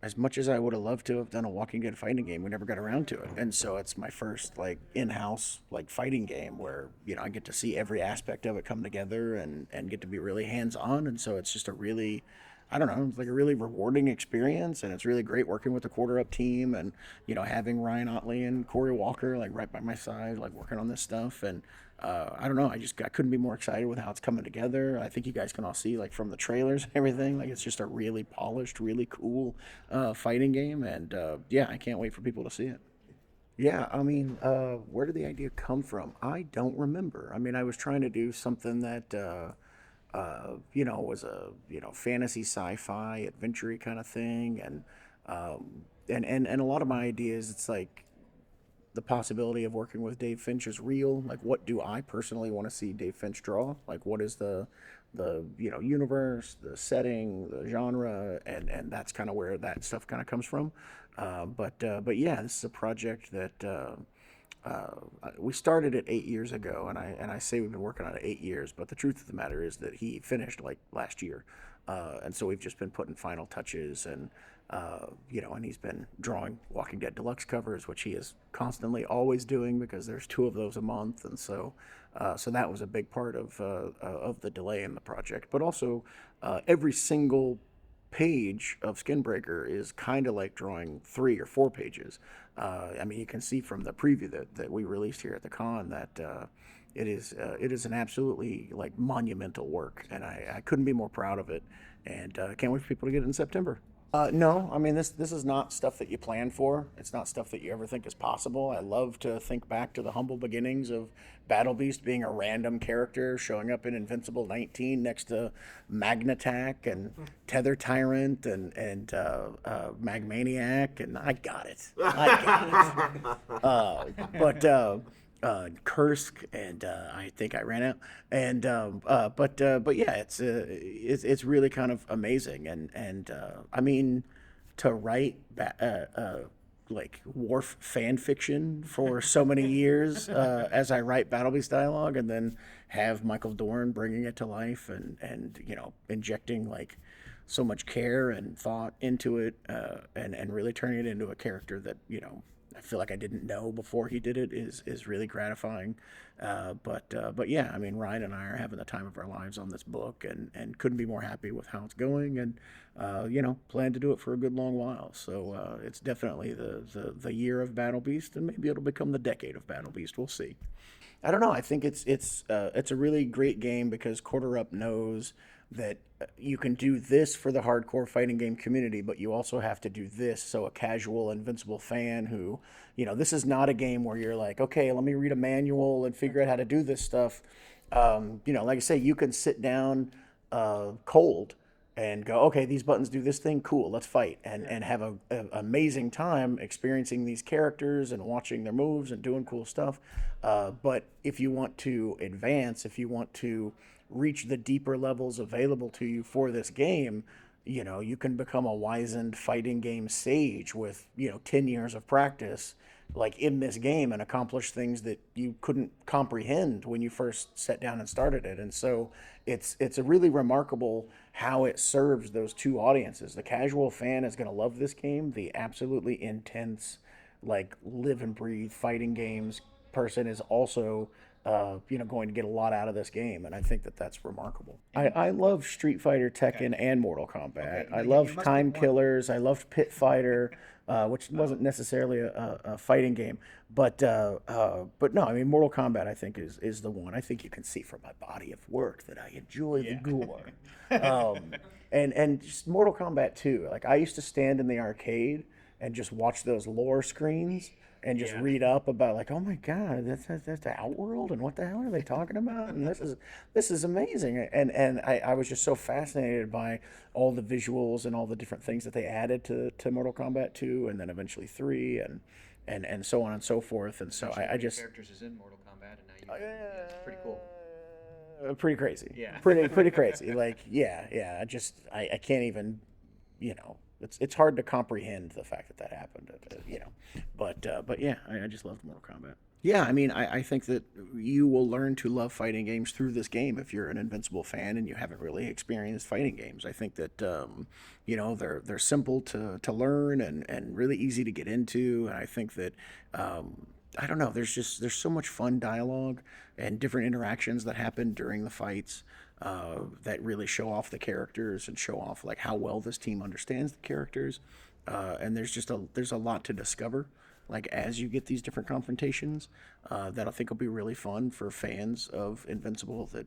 As much as I would have loved to have done a Walking Dead fighting game, we never got around to it. And so it's my first like in-house like fighting game where, I get to see every aspect of it come together and get to be really hands-on. And so it's just a really, I don't know, it's like a really rewarding experience, and it's really great working with the quarter up team, and having Ryan Otley and Corey Walker like right by my side, like working on this stuff. And I don't know, I couldn't be more excited with how it's coming together. I think you guys can all see like from the trailers and everything, like it's just a really polished, really cool fighting game, and yeah, I can't wait for people to see it. Yeah, I mean, where did the idea come from? I don't remember. I mean, I was trying to do something that was a fantasy sci-fi adventure kind of thing, and a lot of my ideas, it's like the possibility of working with Dave Finch is real. Like, what do I personally want to see Dave Finch draw? Like, what is the universe, the setting, the genre, and that's kind of where that stuff kind of comes from. But yeah, this is a project that we started it 8 years ago, and I say we've been working on it 8 years, but the truth of the matter is that he finished like last year, and so we've just been putting final touches, and he's been drawing Walking Dead Deluxe covers, which he is constantly always doing because there's two of those a month, and so that was a big part of the delay in the project, but also every single page of Skinbreaker is kind of like drawing 3 or 4 pages. I mean, you can see from the preview that we released here at the con that it is an absolutely like monumental work, and I couldn't be more proud of it, and can't wait for people to get it in September. No, I mean this is not stuff that you plan for. It's not stuff that you ever think is possible. I love to think back to the humble beginnings of Battle Beast being a random character showing up in Invincible 19 next to Magnatac and Tether Tyrant and Magmaniac, and I got it. I got it. But Kursk, and I think I ran out. And but yeah, it's really kind of amazing, and I mean, to write like Worf fan fiction for so many years as I write Battle Beast dialogue, and then have Michael Dorn bringing it to life, and injecting like so much care and thought into it, and really turning it into a character that I feel like I didn't know before he did it is really gratifying. But yeah, I mean, Ryan and I are having the time of our lives on this book, and couldn't be more happy with how it's going, and plan to do it for a good long while. So it's definitely the year of Battle Beast, and maybe it'll become the decade of Battle Beast. We'll see. I don't know. I think it's a really great game because Quarter Up knows that you can do this for the hardcore fighting game community, but you also have to do this so a casual Invincible fan who, this is not a game where you're like, okay, let me read a manual and figure out how to do this stuff. Like I say, you can sit down cold and go, okay, these buttons do this thing, cool, let's fight, and have a amazing time experiencing these characters and watching their moves and doing cool stuff. But if you want to advance, if you want to reach the deeper levels available to you for this game, you can become a wizened fighting game sage with 10 years of practice like in this game, and accomplish things that you couldn't comprehend when you first sat down and started it. And so it's a really remarkable how it serves those two audiences. The casual fan is going to love this game. The absolutely intense, like live and breathe fighting games person is also going to get a lot out of this game, and I think that that's remarkable. I love Street Fighter, Tekken, and Mortal Kombat. Okay, I you love must have Time won. Killers. I loved Pit Fighter, which wasn't necessarily a fighting game, but no, I mean Mortal Kombat I think is the one. I think you can see from my body of work that I enjoy the Yeah. gore. Um, and just Mortal Kombat 2. Like I used to stand in the arcade and just watch those lore screens and just Yeah. read up about like, oh my god, that's the Outworld, and what the hell are they talking about? And this is amazing. And I was just so fascinated by all the visuals and all the different things that they added to Mortal Kombat 2, and then eventually 3, and so on and so forth. And so Essentially, I one of your just characters is in Mortal Kombat, and now you can. Yeah, it's pretty cool. pretty crazy, Yeah. pretty crazy. Like yeah. I can't even, it's hard to comprehend the fact that happened. But yeah, I just loved Mortal Kombat. Yeah, I mean, I think that you will learn to love fighting games through this game if you're an Invincible fan and you haven't really experienced fighting games. I think that they're simple to learn and really easy to get into. And I think that I don't know, there's so much fun dialogue and different interactions that happen during the fights that really show off the characters and show off like how well this team understands the characters. And there's a lot to discover like as you get these different confrontations that I think will be really fun for fans of Invincible that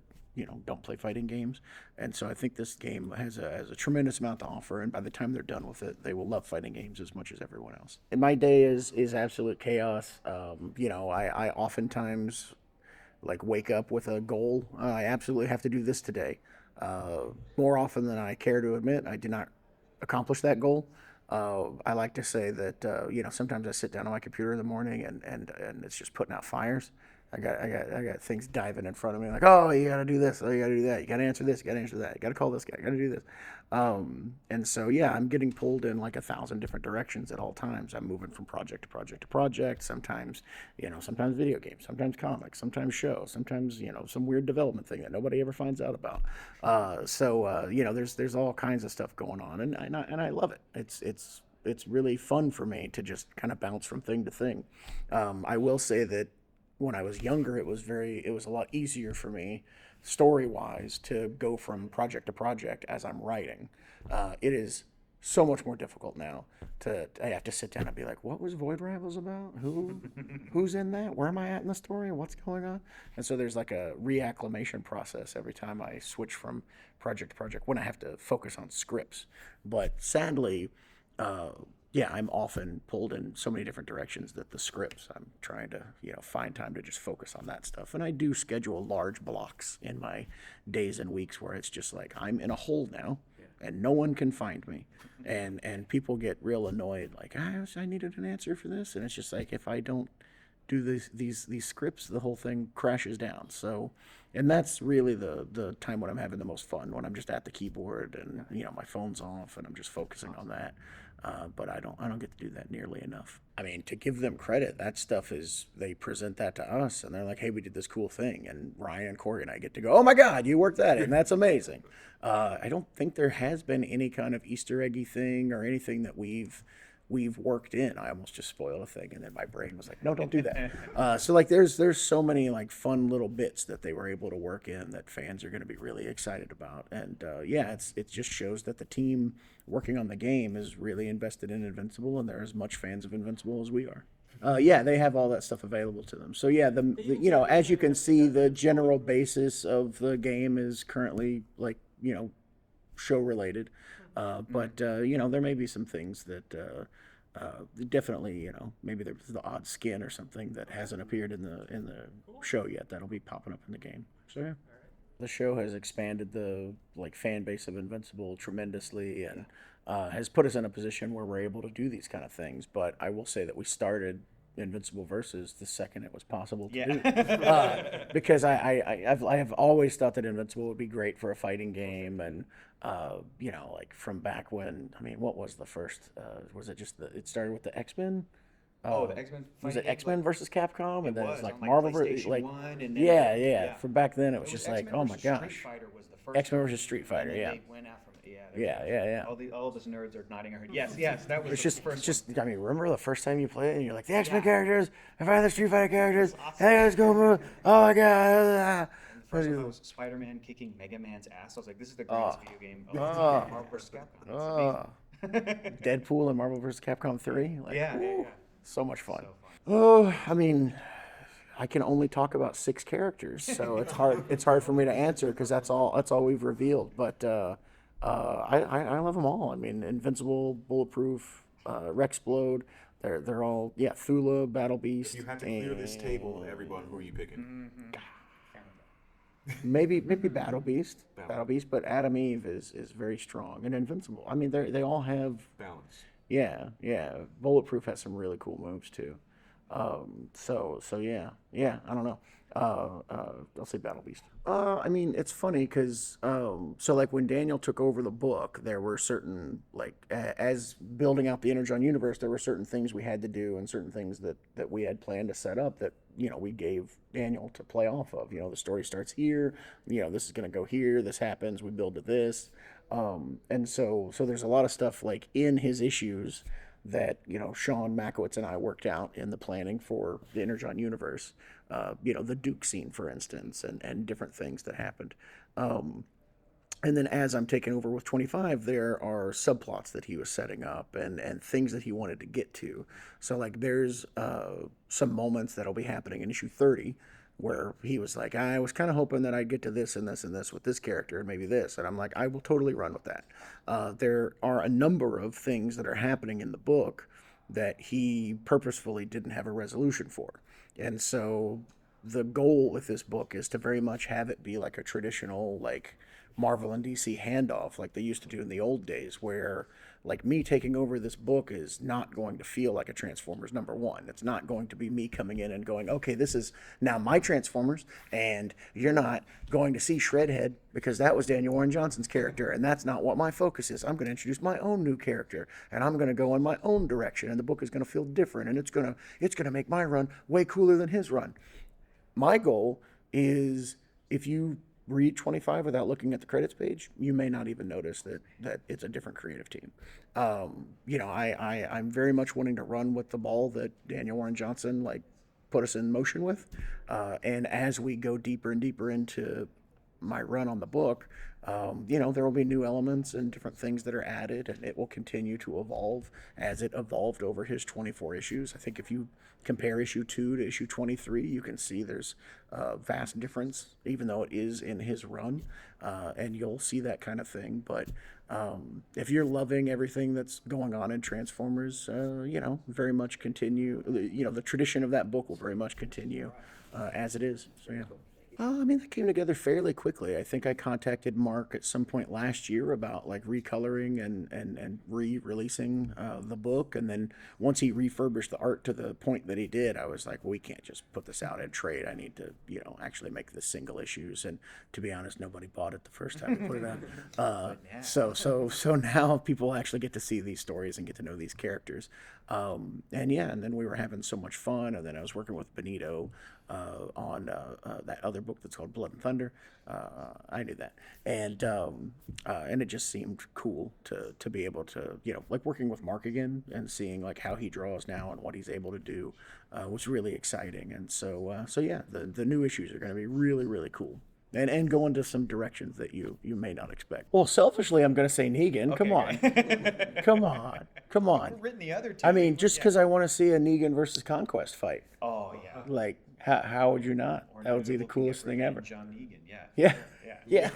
don't play fighting games. And so I think this game has a tremendous amount to offer, and by the time they're done with it, they will love fighting games as much as everyone else. And my day is absolute chaos. I oftentimes like wake up with a goal. I absolutely have to do this today. More often than I care to admit, I do not accomplish that goal. I like to say that sometimes I sit down on my computer in the morning and it's just putting out fires. I got things diving in front of me like, oh, you got to do this, oh, you got to do that, you got to answer this, you got to answer that, you got to call this guy, you got to do this. And so yeah, I'm getting pulled in like 1,000 different directions at all times. I'm moving from project to project to project. Sometimes sometimes video games, sometimes comics, sometimes shows, sometimes some weird development thing that nobody ever finds out about. There's all kinds of stuff going on, and I love it. It's really fun for me to just kind of bounce from thing to thing. I will say that when I was younger, it was a lot easier for me, story wise, to go from project to project as I'm writing. It is so much more difficult now. I have to sit down and be like, what was Void Rivals about? Who's in that? Where am I at in the story? What's going on? And so there's like a reacclimation process every time I switch from project to project when I have to focus on scripts. But sadly, yeah, I'm often pulled in so many different directions that the scripts, I'm trying to, find time to just focus on that stuff. And I do schedule large blocks in my days and weeks where it's just like I'm in a hole now and no one can find me. And people get real annoyed, like, I needed an answer for this. And it's just like, if I don't do these scripts, the whole thing crashes down. So, and that's really the time when I'm having the most fun, when I'm just at the keyboard and my phone's off and I'm just focusing on that. But I don't get to do that nearly enough. I mean, to give them credit, that stuff is, they present that to us and they're like, hey, we did this cool thing, and Ryan and Corey and I get to go, oh my God, you worked that in, that's amazing. I don't think there has been any kind of Easter eggy thing or anything that we've worked in. I almost just spoiled a thing, and then my brain was like, no, don't do that. So like there's so many like fun little bits that they were able to work in that fans are going to be really excited about. And yeah, it just shows that the team working on the game is really invested in Invincible, and they're as much fans of Invincible as we are. Yeah, they have all that stuff available to them. So yeah, as you can see, the general basis of the game is currently like show related. But there may be some things that definitely, maybe there's the odd skin or something that hasn't appeared in the show yet that'll be popping up in the game. So yeah, the show has expanded the like fan base of Invincible tremendously, and has put us in a position where we're able to do these kind of things. But I will say that we started Invincible Versus the second it was possible to do. Because I have always thought that Invincible would be great for a fighting game, and like from back when, I mean, what was the first? Was it just it started with the X-Men? The X-Men. Was it X-Men versus Capcom, and then it's like on, Marvel PlayStation like 1, and then yeah. From back then, it was just like, X-Men oh my versus gosh, Street Fighter was the first X-Men one, versus Street Fighter, and then yeah. they went out from yeah. All All of us nerds are nodding our head. Yes, that was It's the first just. I mean, remember the first time you played it, and you're like, the X-Men characters, I find the Street Fighter characters. Hey, let's go move. Oh my god. one. The first one was Spider-Man kicking Mega Man's ass. I was like, this is the greatest video game. Marvel vs. Capcom. Deadpool and Marvel vs. Capcom 3. Like, Yeah. so much fun. So fun. Oh, I mean, I can only talk about 6 characters, so it's hard. It's hard for me to answer because that's all we've revealed. But I love them all. I mean, Invincible, Bulletproof, Rexplode. They're all Thula, Battle Beast. You have to clear this table, everyone. Who are you picking? Maybe Battle Beast. Battle Beast, but Adam Eve is very strong, and Invincible. I mean, they all have Balance. yeah. Bulletproof has some really cool moves too. So yeah, I don't know. I'll say Battle Beast. I mean, it's funny because so like when Daniel took over the book, there were certain like as building out the Energon universe, there were certain things we had to do and certain things that we had planned to set up that we gave Daniel to play off of. The story starts here. This is gonna go here. This happens. We build to this. And so there's a lot of stuff like in his issues that Sean Makowitz and I worked out in the planning for the Energon universe. The Duke scene, for instance, and different things that happened. And then as I'm taking over with 25, there are subplots that he was setting up and things that he wanted to get to. So like there's some moments that'll be happening in issue 30 where he was like, I was kind of hoping that I'd get to this and this and this with this character and maybe this. And I'm like, I will totally run with that. There are a number of things that are happening in the book that he purposefully didn't have a resolution for. And so the goal with this book is to very much have it be like a traditional, like Marvel and DC handoff like they used to do in the old days, where like me taking over this book is not going to feel like a Transformers #1. It's not going to be me coming in and going, okay, this is now my Transformers, and you're not going to see Shredhead because that was Daniel Warren Johnson's character, and that's not what my focus is. I'm going to introduce my own new character, and I'm going to go in my own direction, and the book is going to feel different, and it's going to make my run way cooler than his run. My goal is if you read 25 without looking at the credits page, you may not even notice that it's a different creative team. I'm very much wanting to run with the ball that Daniel Warren Johnson like put us in motion with. And as we go deeper and deeper into my run on the book, there will be new elements and different things that are added, and it will continue to evolve as it evolved over his 24 issues. I think if you compare issue 2 to issue 23, you can see there's a vast difference, even though it is in his run, and you'll see that kind of thing. But if you're loving everything that's going on in Transformers, very much continue. The tradition of that book will very much continue as it is. So yeah. That came together fairly quickly. I think I contacted Mark at some point last year about like recoloring and re-releasing the book. And then once he refurbished the art to the point that he did, I was like, well, we can't just put this out in trade. I need to, actually make this single issues. And to be honest, nobody bought it the first time we put it out. So now people actually get to see these stories and get to know these characters. And then we were having so much fun. And then I was working with Benito on that other book that's called Blood and Thunder. I knew that, and it just seemed cool to be able to like working with Mark again and seeing like how he draws now and what he's able to do was really exciting. And so yeah, the new issues are going to be really, really cool. And go into some directions that you may not expect. Well, selfishly, I'm going to say Negan. Okay. Come on. Written the other two. I mean, just because I want to see a Negan versus Conquest fight. Oh yeah. Like, how would you not? Or That would be the looking coolest at thing ever. John Negan. Yeah. Yeah.